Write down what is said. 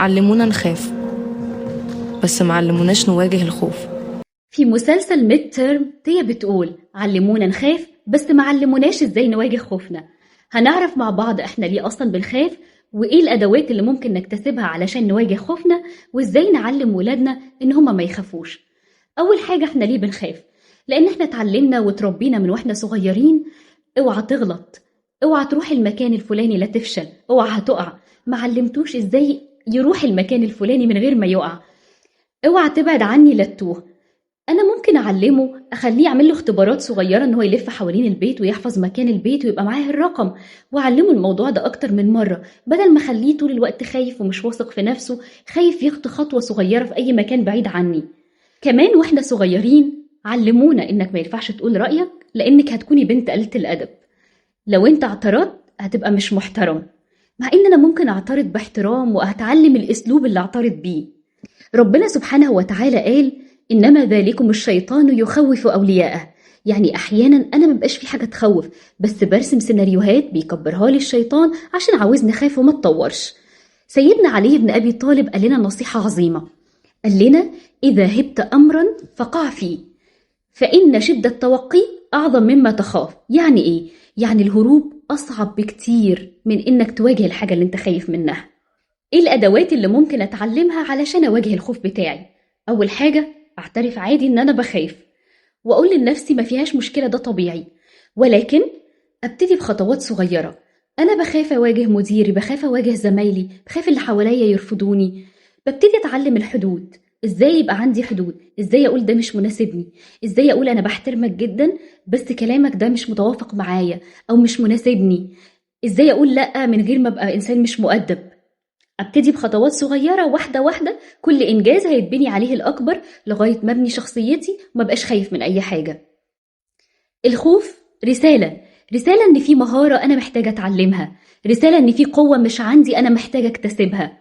علمونا نخاف بس ما علموناش نواجه الخوف. في مسلسل ميد تيرم تيا بتقول علمونا نخاف بس ما علموناش ازاي نواجه خوفنا. هنعرف مع بعض احنا ليه اصلا بنخاف، وايه الادوات اللي ممكن نكتسبها علشان نواجه خوفنا، وازاي نعلم ولادنا ان هما ما يخافوش. اول حاجة، احنا ليه بنخاف؟ لان احنا اتعلمنا وتربينا من واحنا صغيرين اوعى تغلط، اوعى تروح المكان الفلاني لا تفشل، اوعى هتقع. ما علمتوش ازاي يروح المكان الفلاني من غير ما يقع. اوعى تبعد عني لا تتوه. انا ممكن اعلمه، اخليه يعمل له اختبارات صغيره ان هو يلف حوالين البيت ويحفظ مكان البيت ويبقى معاه الرقم، واعلمه الموضوع ده اكتر من مره، بدل ما اخليه طول الوقت خايف ومش واثق في نفسه، خايف يخطو خطوه صغيره في اي مكان بعيد عني. كمان واحنا صغيرين علمونا انك ما ينفعش تقول رايك لانك هتكوني بنت قليله الادب. لو انت اعترضت هتبقى مش محترم، مع ان انا ممكن اعترض باحترام وهتعلم الاسلوب اللي اعترض بيه. ربنا سبحانه وتعالى قال إنما ذلكم الشيطان يخوف أولياءه، يعني أحيانا أنا مبقاش في حاجة تخوف، بس برسم سيناريوهات بيكبرها لي الشيطان عشان عاوز نخاف وما تطورش. سيدنا علي بن أبي طالب قال لنا نصيحة عظيمة، قال لنا إذا هبت أمرا فقع فيه، فإن شدة التوقي أعظم مما تخاف. يعني إيه؟ يعني الهروب أصعب بكتير من إنك تواجه الحاجة اللي أنت خايف منها. إيه الأدوات اللي ممكن أتعلمها علشان أواجه الخوف بتاعي؟ أول حاجة، أعترف عادي إن أنا بخاف، وأقول لنفسي ما فيهاش مشكلة، ده طبيعي، ولكن أبتدي بخطوات صغيرة. أنا بخاف أواجه مديري، بخاف أواجه زمايلي، بخاف اللي حواليا يرفضوني. ببتدي أتعلم الحدود، إزاي يبقى عندي حدود، إزاي أقول ده مش مناسبني، إزاي أقول أنا بحترمك جدا بس كلامك ده مش متوافق معايا أو مش مناسبني، إزاي أقول لأ من غير ما أبقى إنسان مش مؤدب. ابتدي بخطوات صغيرة، واحدة واحدة، كل إنجاز هيتبني عليه الأكبر لغاية ما ابني شخصيتي ومبقاش خايف من أي حاجة. الخوف رسالة إن في مهارة أنا محتاجة أتعلمها، رسالة إن في قوة مش عندي أنا محتاجة أكتسبها.